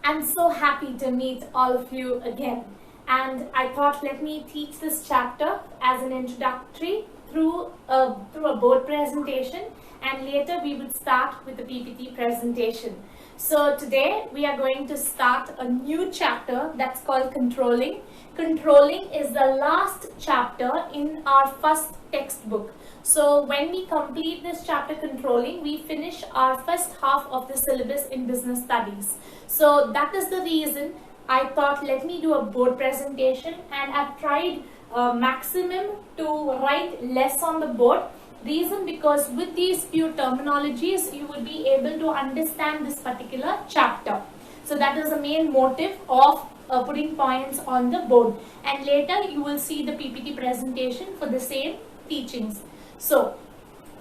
I'm so happy to meet all of you again. And I thought, let me teach this chapter as an introductory through a board presentation, and later we would start with the PPT presentation. So today we are going to start a new chapter that's called controlling. Controlling is the last chapter in our first textbook. So when we complete this chapter controlling, we finish our first half of the syllabus in business studies. So that is the reason I thought, let me do a board presentation, and I've tried maximum to write less on the board. Reason because with these few terminologies you will be able to understand this particular chapter. So that is the main motive of putting points on the board, and later you will see the PPT presentation for the same teachings. So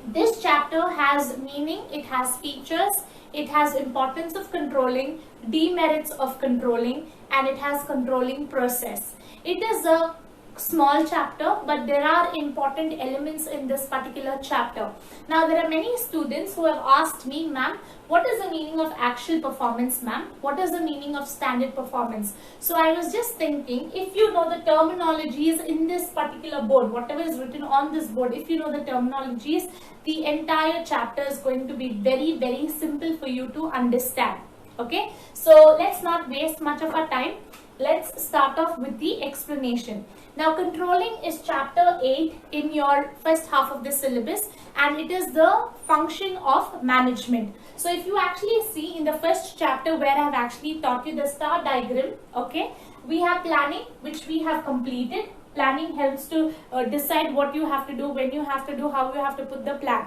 this chapter has meaning, it has features, it has importance of controlling, demerits of controlling, and it has controlling process. It is a small chapter, but there are important elements in this particular chapter. Now there are many students who have asked me, ma'am, what is the meaning of actual performance, ma'am? What is the meaning of standard performance? So I was just thinking, if you know the terminologies in this particular board, whatever is written on this board, if you know the terminologies, the entire chapter is going to be very, very simple for you to understand. Okay, so let's not waste much of our time. Let's start off with the explanation. Now controlling is chapter 8 in your first half of the syllabus, and it is the function of management. So if you actually see in the first chapter where I have actually taught you the star diagram, okay, we have planning, which we have completed. Planning helps to decide what you have to do, when you have to do, how you have to put the plan.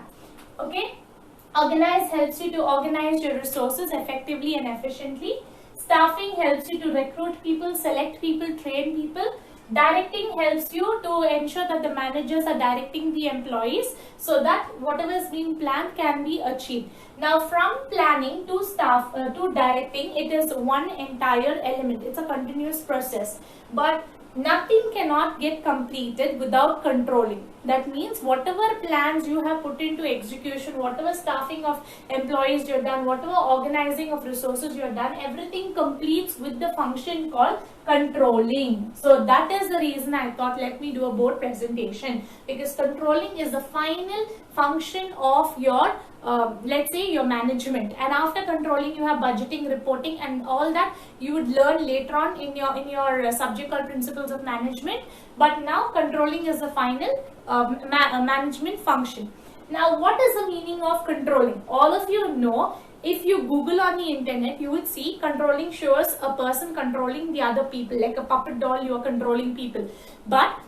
Okay, organize helps you to organize your resources effectively and efficiently. Staffing helps you to recruit people, select people, train people. Directing helps you to ensure that the managers are directing the employees so that whatever is being planned can be achieved. Now from planning to staff to directing, it is one entire element. It's a continuous process, but nothing cannot get completed without controlling. That means whatever plans you have put into execution, whatever staffing of employees you have done, whatever organizing of resources you have done, everything completes with the function called controlling. So that is the reason I thought, let me do a board presentation, because controlling is the final function of your let's say your management. And after controlling you have budgeting, reporting, and all that you would learn later on in your subject called principles of management. But now controlling is the final management function. Now what is the meaning of controlling? All of you know, if you Google on the internet, you would see controlling shows a person controlling the other people, like a puppet doll, you are controlling people. But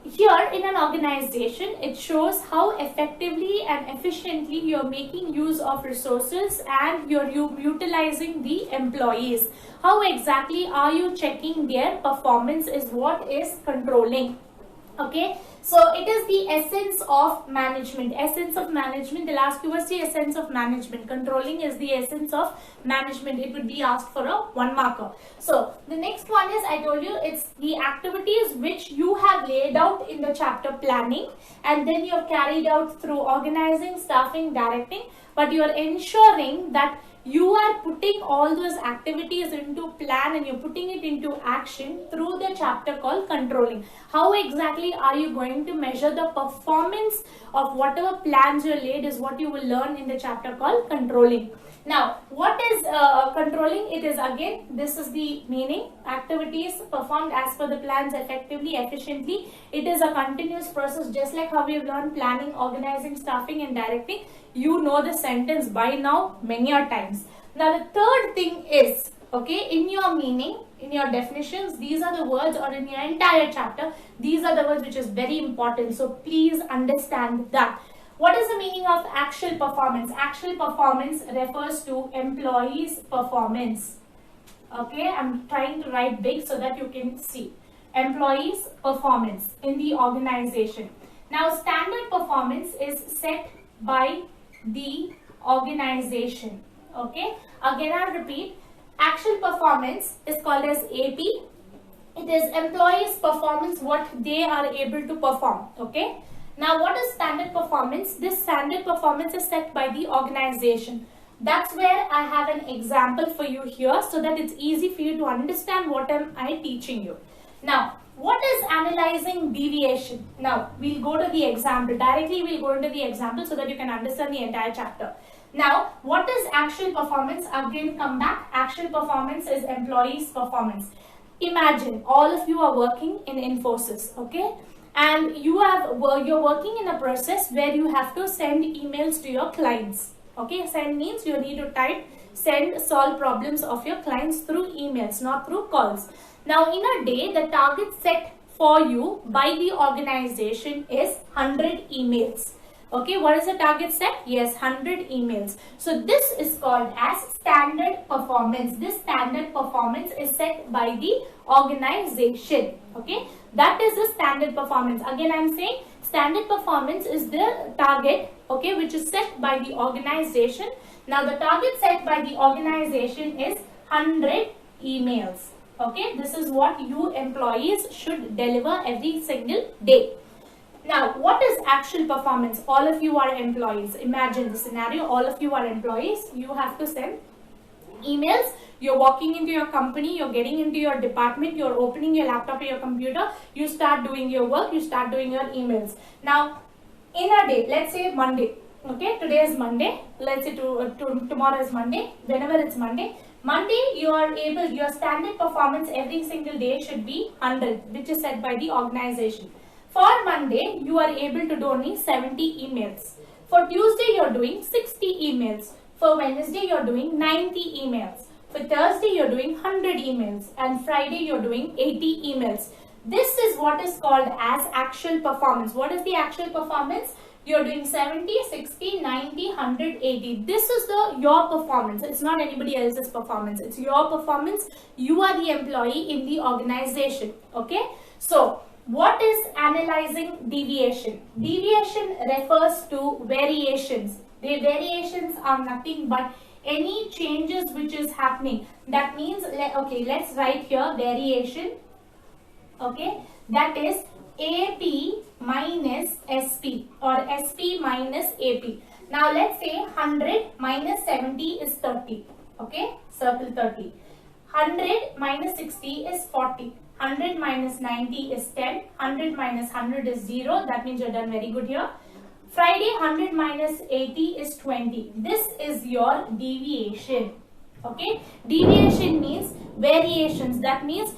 here in an organization, it shows how effectively and efficiently you're making use of resources and you're utilizing the employees. How exactly are you checking their performance is what is controlling. Okay, so it is the essence of management. Essence of management, they'll ask you what's the essence of management. Controlling is the essence of management. It would be asked for a 1 marker. So the next one is, I told you, it's the activities which you have laid out in the chapter planning, and then you have carried out through organizing, staffing, directing, but you are ensuring that you are putting all those activities into plan and you're putting it into action through the chapter called controlling. How exactly are you going to measure the performance of whatever plans you laid is what you will learn in the chapter called controlling. Now, what is controlling? It is, again, this is the meaning. Activities performed as per the plans effectively, efficiently. It is a continuous process, just like how we have learned planning, organizing, staffing, and directing. You know the sentence by now many a times. Now the third thing is, okay, in your meaning, in your definitions, these are the words, or in your entire chapter, these are the words which is very important. So please understand that. What is the meaning of actual performance? Actual performance refers to employees' performance. Okay, I'm trying to write big so that you can see. Employees' performance in the organization. Now standard performance is set by the organization. Okay, again I'll repeat, actual performance is called as AP. It is employees' performance, what they are able to perform. Okay, now what is standard performance? This standard performance is set by the organization. That's where I have an example for you here so that it's easy for you to understand what am I teaching you. Now, what is analyzing deviation? Now, we'll go to the example. Directly, we'll go into the example so that you can understand the entire chapter. Now, what is actual performance? Again, come back. Actual performance is employees' performance. Imagine all of you are working in Infosys, okay? And you're working in a process where you have to send emails to your clients. Okay, send means you need to type, send, solve problems of your clients through emails, not through calls. Now, in a day, the target set for you by the organization is 100 emails. Okay, what is the target set? Yes, 100 emails. So, this is called as standard performance. This standard performance is set by the organization. Okay, that is the standard performance. Again, I am saying standard performance is the target, okay, which is set by the organization. Now, the target set by the organization is 100 emails. Okay, this is what you employees should deliver every single day. Now, what is actual performance? All of you are employees. Imagine the scenario, all of you are employees. You have to send emails. You're walking into your company, you're getting into your department, you're opening your laptop or your computer, you start doing your work, you start doing your emails. Now, in a day, let's say Monday, okay, today is Monday, let's say tomorrow is Monday, whenever it's Monday, your standard performance every single day should be 100, which is set by the organization. For Monday, you are able to do only 70 emails. For Tuesday, you're doing 60 emails. For Wednesday, you're doing 90 emails. For Thursday, you're doing 100 emails. And Friday, you're doing 80 emails. This is what is called as actual performance. What is the actual performance? You're doing 70, 60, 90, 100, 80. This is your performance. It's not anybody else's performance. It's your performance. You are the employee in the organization. Okay? So, what is analyzing deviation? Deviation refers to variations. The variations are nothing but any changes which is happening. That means, okay, let's write here variation. Okay, that is AP minus SP or SP minus AP. Now, let's say 100 minus 70 is 30. Okay, circle 30. 100 minus 60 is 40. 100 minus 90 is 10. 100 minus 100 is 0. That means you're done very good here. Friday, 100 minus 80 is 20. This is your deviation. Okay. Deviation means variations. That means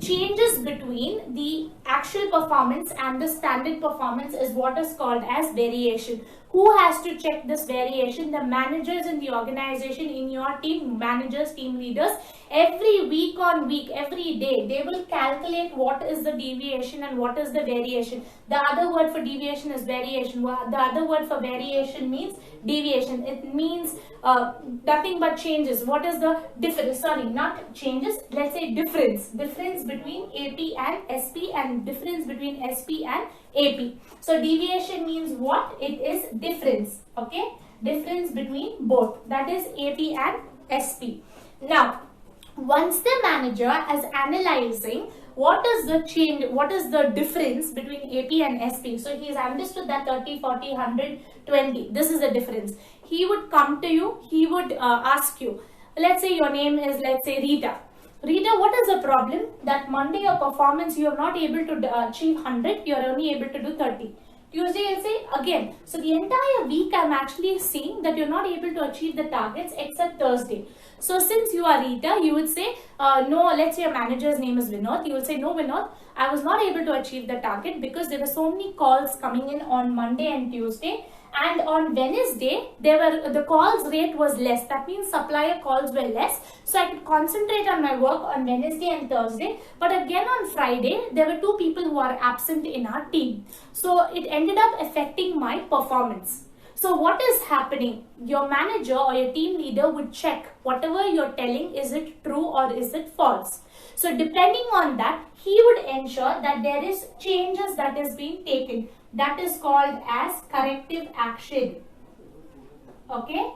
changes between the actual performance and the standard performance is what is called as variation. Who has to check this variation? The managers in the organization, in your team, managers, team leaders. Every week on week, every day, they will calculate what is the deviation and what is the variation. The other word for deviation is variation. The other word for variation means deviation. It means nothing but changes. What is the difference? Sorry, not changes. Let's say difference. Difference between AP and SP and difference between SP and AP. So deviation means what? It is difference. Okay, difference between both. That is AP and SP. Now, once the manager is analyzing what is the change, what is the difference between AP and SP. So he has understood that 30, 40, 100, 20. This is the difference. He would come to you. He would ask you. Let's say your name is, let's say, Rita. Rita, what is the problem? That Monday your performance, you are not able to achieve 100, you are only able to do 30. Tuesday, you'll say again. So the entire week, I'm actually seeing that you're not able to achieve the targets except Thursday. So since you are Rita, you would say, no, let's say your manager's name is Vinod. You will say, no, Vinod, I was not able to achieve the target because there were so many calls coming in on Monday and Tuesday. And on Wednesday, the calls rate was less. That means supplier calls were less. So I could concentrate on my work on Wednesday and Thursday. But again on Friday, there were 2 people who are absent in our team. So it ended up affecting my performance. So what is happening? Your manager or your team leader would check whatever you're telling, is it true or is it false? So depending on that, he would ensure that there is changes that is being taken. That is called as corrective action. Okay?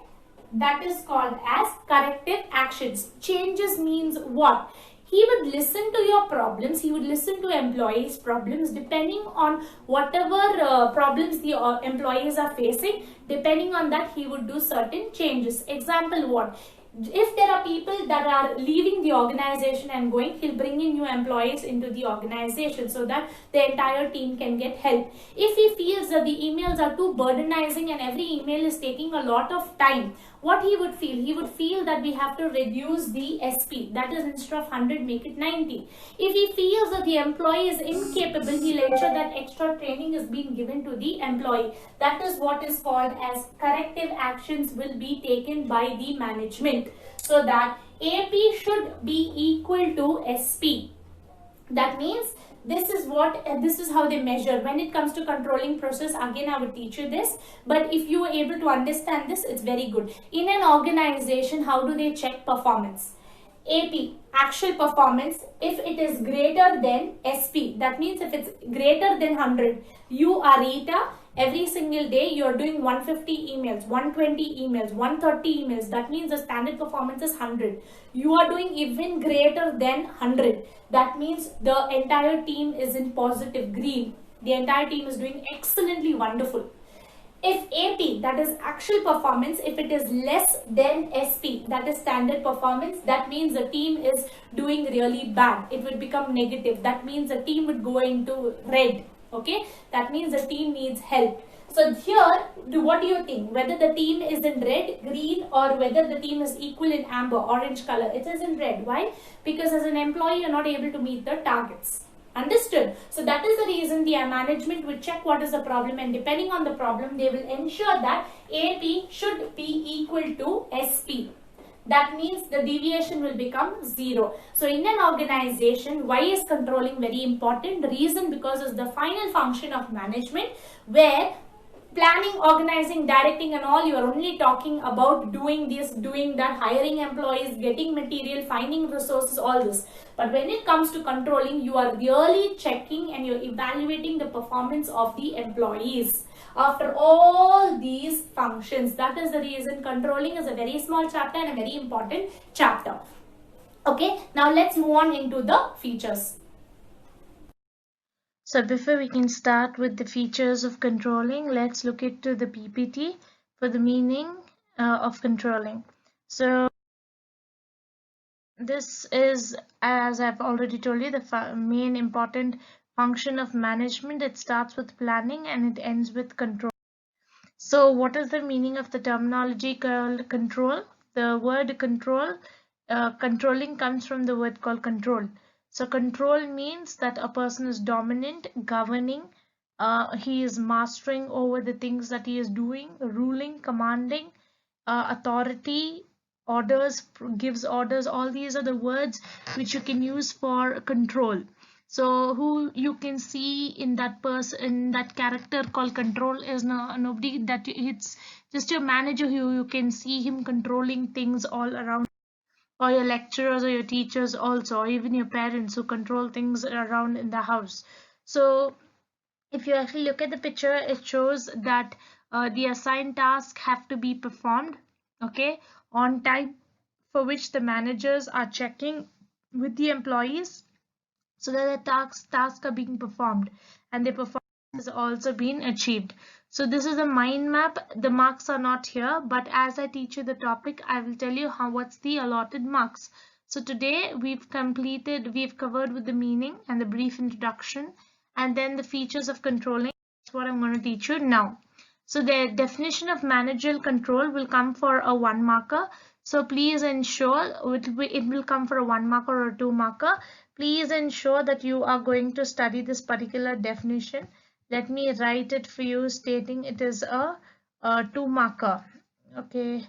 That is called as corrective actions. Changes means what? He would listen to your problems, he would listen to employees' problems, depending on whatever problems the employees are facing. Depending on that, he would do certain changes. Example, what? If there are people that are leaving the organization and going, he'll bring in new employees into the organization so that the entire team can get help. If he feels that the emails are too burdenizing and every email is taking a lot of time, what he would feel? He would feel that we have to reduce the SP. That is, instead of 100, make it 90. If he feels that the employee is incapable, he'll ensure that extra training is being given to the employee. That is what is called as corrective actions will be taken by the management, so that AP should be equal to SP. That means this is how they measure. When it comes to controlling process, again I would teach you this, but if you are able to understand this, it's very good. In an organization, how do they check performance? AP, actual performance, if it is greater than SP, that means if it's greater than 100, you are Rita, every single day you're doing 150 emails, 120 emails, 130 emails, that means the standard performance is 100. You are doing even greater than 100, that means the entire team is in positive green. The entire team is doing excellently wonderful. If AP, that is actual performance, if it is less than SP, that is standard performance, that means the team is doing really bad. It would become negative. That means the team would go into red. Okay, that means the team needs help. So here, what do you think? Whether the team is in red, green, or whether the team is equal in amber, orange color? It is in red. Why? Because as an employee, you're not able to meet the targets. Understood? So that is the reason the management will check what is the problem, and depending on the problem, they will ensure that AP should be equal to SP. That means the deviation will become 0. So in an organization, why is controlling very important? The reason, because it's the final function of management, where planning, organizing, directing and all, you are only talking about doing this, doing that, hiring employees, getting material, finding resources, all this. But when it comes to controlling, you are really checking and you're evaluating the performance of the employees after all these functions. That is the reason controlling is a very small chapter and a very important chapter. Okay, now let's move on into the features. So before we can start with the features of controlling, let's look into the PPT for the meaning of controlling. So this is, as I've already told you, the main important function of management. It starts with planning and it ends with control. So what is the meaning of the terminology called control? The word control, controlling, comes from the word called control. So control means that a person is dominant, governing, he is mastering over the things that he is doing, ruling, commanding, authority, orders, gives orders. All these are the words which you can use for control. So who you can see in that person, in that character called control, is nobody. That it's just your manager who you can see him controlling things all around, or your lecturers or your teachers also, or even your parents who control things around in the house. So if you actually look at the picture, it shows that the assigned tasks have to be performed, okay, on time, for which the managers are checking with the employees so that the tasks are being performed and the performance has also been achieved. So this is a mind map. The marks are not here, but as I teach you the topic, I will tell you what's the allotted marks. So today we've covered with the meaning and the brief introduction, and then the features of controlling. That's what I'm going to teach you now. So the definition of managerial control will come for a 1 marker. So please ensure it will come for a 1 marker or a 2 marker. Please ensure that you are going to study this particular definition. Let me write it for you, stating it is a 2 marker. Okay.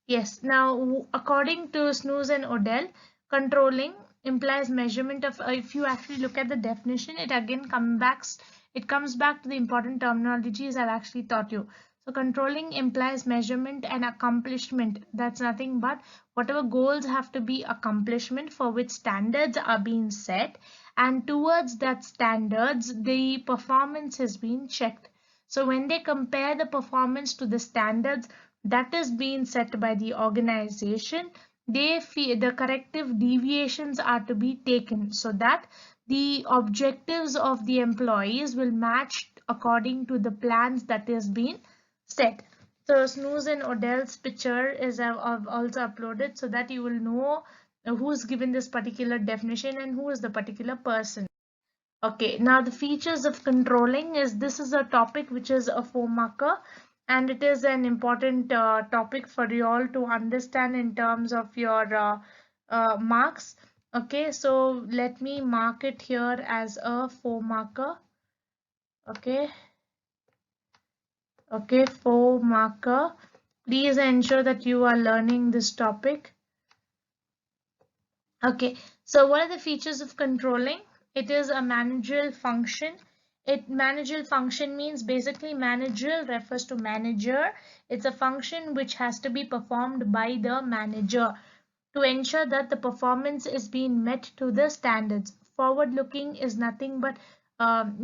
Yes. Now, according to Snooze and Odell, controlling implies measurement of. If you actually look at the definition, it again comes back to the important terminologies I've actually taught you. So controlling implies measurement and accomplishment. That's nothing but whatever goals have to be accomplishment, for which standards are being set, and towards that standards the performance has been checked. So when they compare the performance to the standards that is being set by the organization, the corrective deviations are to be taken so that the objectives of the employees will match according to the plans that is being set. So Snooze and Odell's picture is I've also uploaded so that you will know who's given this particular definition and who is the particular person. Okay, now the features of controlling is this is a topic which is a 4 marker, and it is an important topic for you all to understand in terms of your marks. Okay, so let me mark it here as a 4 marker. Okay, okay, 4 marker. Please ensure that you are learning this topic. Okay, so what are the features of controlling? It is a managerial function. Managerial function means basically managerial refers to manager. It's a function which has to be performed by the manager to ensure that the performance is being met to the standards. Forward looking is nothing but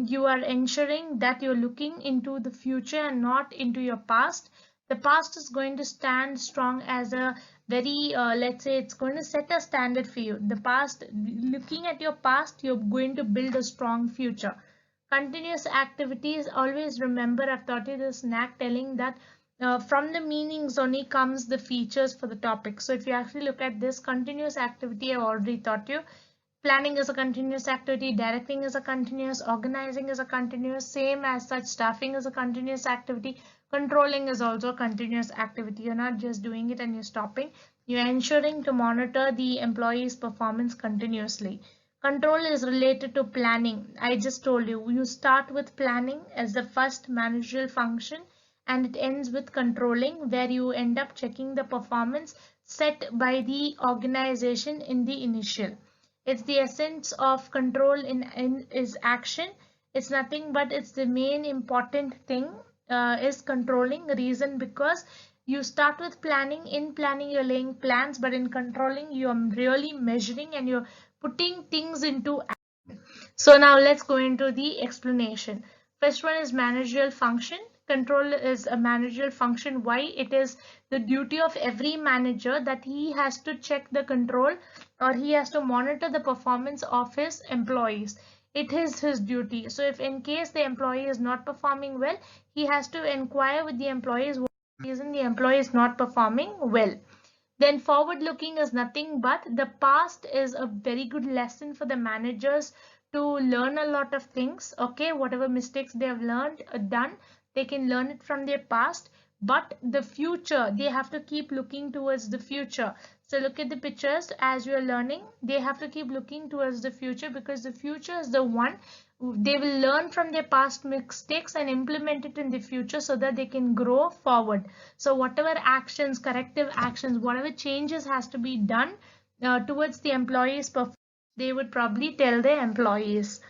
you are ensuring that you're looking into the future and not into your past. The past is going to stand strong as a very let's say it's going to set a standard for you. The past, looking at your past, you're going to build a strong future. Continuous activities, always remember I've taught you this knack telling that from the meanings only comes the features for the topic. So if you actually look at this continuous activity, I've already taught you. Planning is a continuous activity, directing is a continuous, organizing is a continuous, same as such staffing is a continuous activity, controlling is also a continuous activity. You're not just doing it and you're stopping. You're ensuring to monitor the employee's performance continuously. Control is related to planning. I just told you, you start with planning as the first managerial function and it ends with controlling, where you end up checking the performance set by the organization in the initial. It's the essence of control in is action. It's nothing but it's the main important thing is controlling. Reason because you start with planning. In planning you're laying plans, but in controlling you're really measuring and you're putting things into action. So now let's go into the explanation. First one is managerial function. Control is a managerial function. Why? It is the duty of every manager that he has to check the control or he has to monitor the performance of his employees. It is his duty. So if in case the employee is not performing well, he has to inquire with the employees what reason the employee is not performing well. Then forward looking is nothing but the past is a very good lesson for the managers to learn a lot of things. Okay, whatever mistakes they have learned done, they can learn it from their past. But the future, they have to keep looking towards the future. So look at the pictures as you are learning. They have to keep looking towards the future because the future is the one they will learn from their past mistakes and implement it in the future so that they can grow forward. So whatever actions, corrective actions, whatever changes has to be done towards the employees' performance, they would probably tell their employees.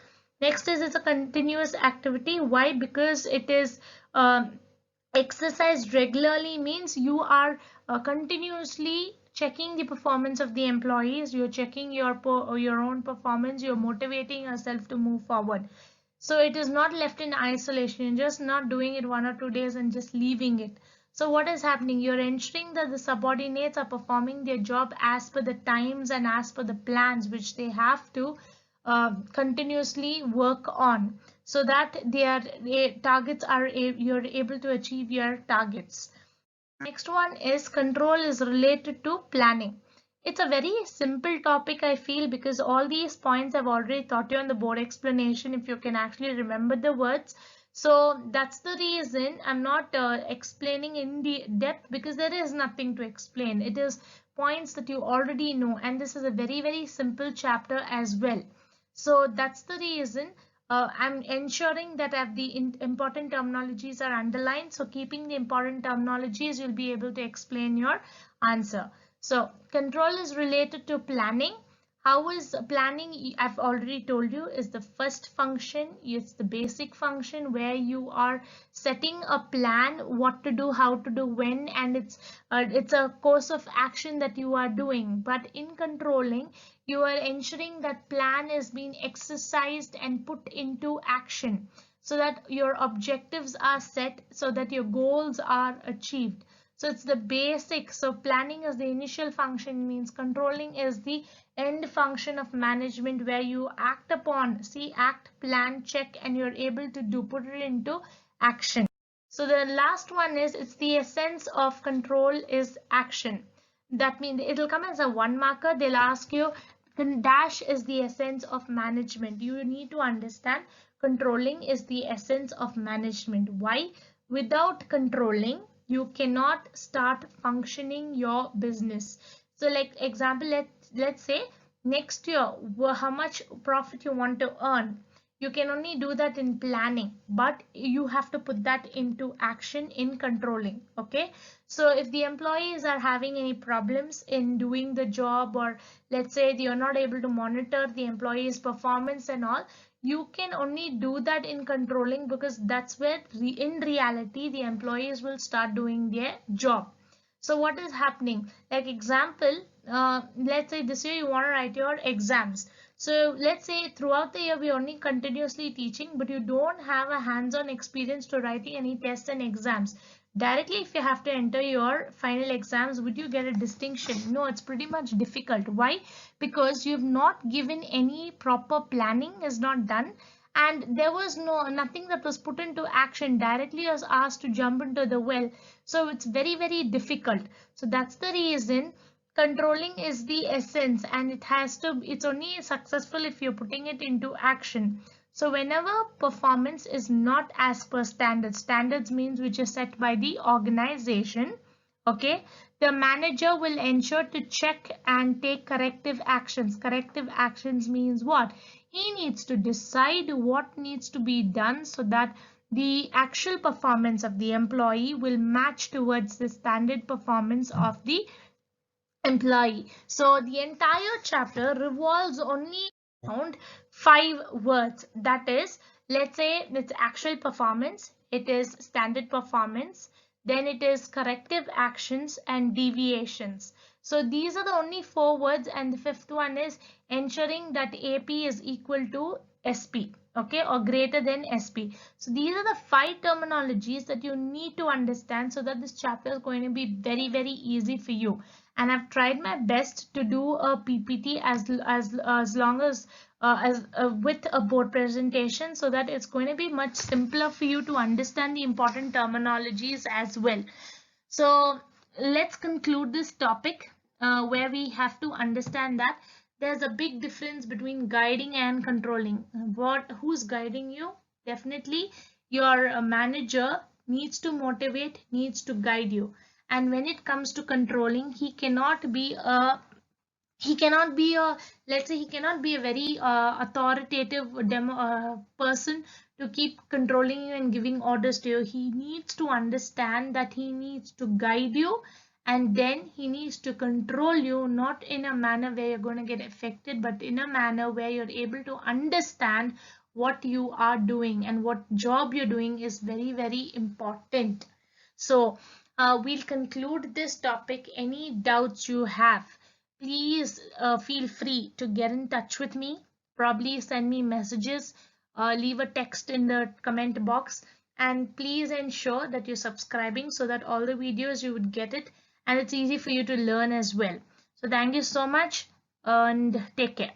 Next is it's a continuous activity. Why? Because it is exercised regularly means you are continuously checking the performance of the employees. You're checking your own performance. You're motivating yourself to move forward. So it is not left in isolation. You're just not doing it 1 or 2 days and just leaving it. So what is happening? You're ensuring that the subordinates are performing their job as per the times and as per the plans which they have to continuously work on so that their targets are you're able to achieve your targets. Next one is control is related to planning. It's a very simple topic I feel because all these points I've already taught you on the board explanation if you can actually remember the words. So that's the reason I'm not explaining in the depth because there is nothing to explain. It is points that you already know and this is a very simple chapter as well. So that's the reason I'm ensuring that the important terminologies are underlined. So keeping the important terminologies, you'll be able to explain your answer. So control is related to planning. How is planning? I've already told you is the first function. It's the basic function where you are setting a plan, what to do, how to do, when, and it's a course of action that you are doing. But in controlling, you are ensuring that plan is being exercised and put into action so that your objectives are set, so that your goals are achieved. So it's the basic. So planning is the initial function, means controlling is the end function of management, where you act upon, see, act, plan, check, and you're able to put it into action. So the last one is, it's the essence of control is action. That means it'll come as a 1 marker. They'll ask you, dash is the essence of management. You need to understand controlling is the essence of management. Why? Without controlling, you cannot start functioning your business. So like example, let's say next year, how much profit you want to earn. You can only do that in planning, but you have to put that into action in controlling. Okay, so if the employees are having any problems in doing the job, or let's say you're not able to monitor the employees performance and all, you can only do that in controlling, because that's where in reality the employees will start doing their job. So what is happening, like example, let's say this year you want to write your exams. So let's say throughout the year we only continuously teaching, but you don't have a hands-on experience to writing any tests and exams. Directly, if you have to enter your final exams, would you get a distinction? No, it's pretty much difficult. Why? Because you've not given any proper planning, is not done, and there was nothing that was put into action. Directly was asked to jump into the well, so it's very difficult. So that's the reason controlling is the essence, and it's only successful if you're putting it into action. So whenever performance is not as per standards means which is set by the organization, okay, the manager will ensure to check and take corrective actions. Corrective actions means what? He needs to decide what needs to be done so that the actual performance of the employee will match towards the standard performance of the employee. So the entire chapter revolves only around 5 words. That is, let's say it's actual performance, it is standard performance, then it is corrective actions and deviations. So these are the only 4 words, and the fifth one is ensuring that AP is equal to SP, okay, or greater than SP. So these are the 5 terminologies that you need to understand, so that this chapter is going to be very easy for you. And I've tried my best to do a PPT as long as with a board presentation, so that it's going to be much simpler for you to understand the important terminologies as well. So let's conclude this topic, where we have to understand that there's a big difference between guiding and controlling. Who's guiding you? Definitely your manager needs to motivate, needs to guide you. And when it comes to controlling, he cannot be a let's say he cannot be a very authoritative person to keep controlling you and giving orders to you. He needs to understand that he needs to guide you, and then he needs to control you, not in a manner where you're going to get affected, but in a manner where you're able to understand what you are doing and what job you're doing is very important. So we'll conclude this topic. Any doubts you have, please feel free to get in touch with me. Probably send me messages, leave a text in the comment box, and please ensure that you're subscribing so that all the videos you would get it, and it's easy for you to learn as well. So thank you so much, and take care.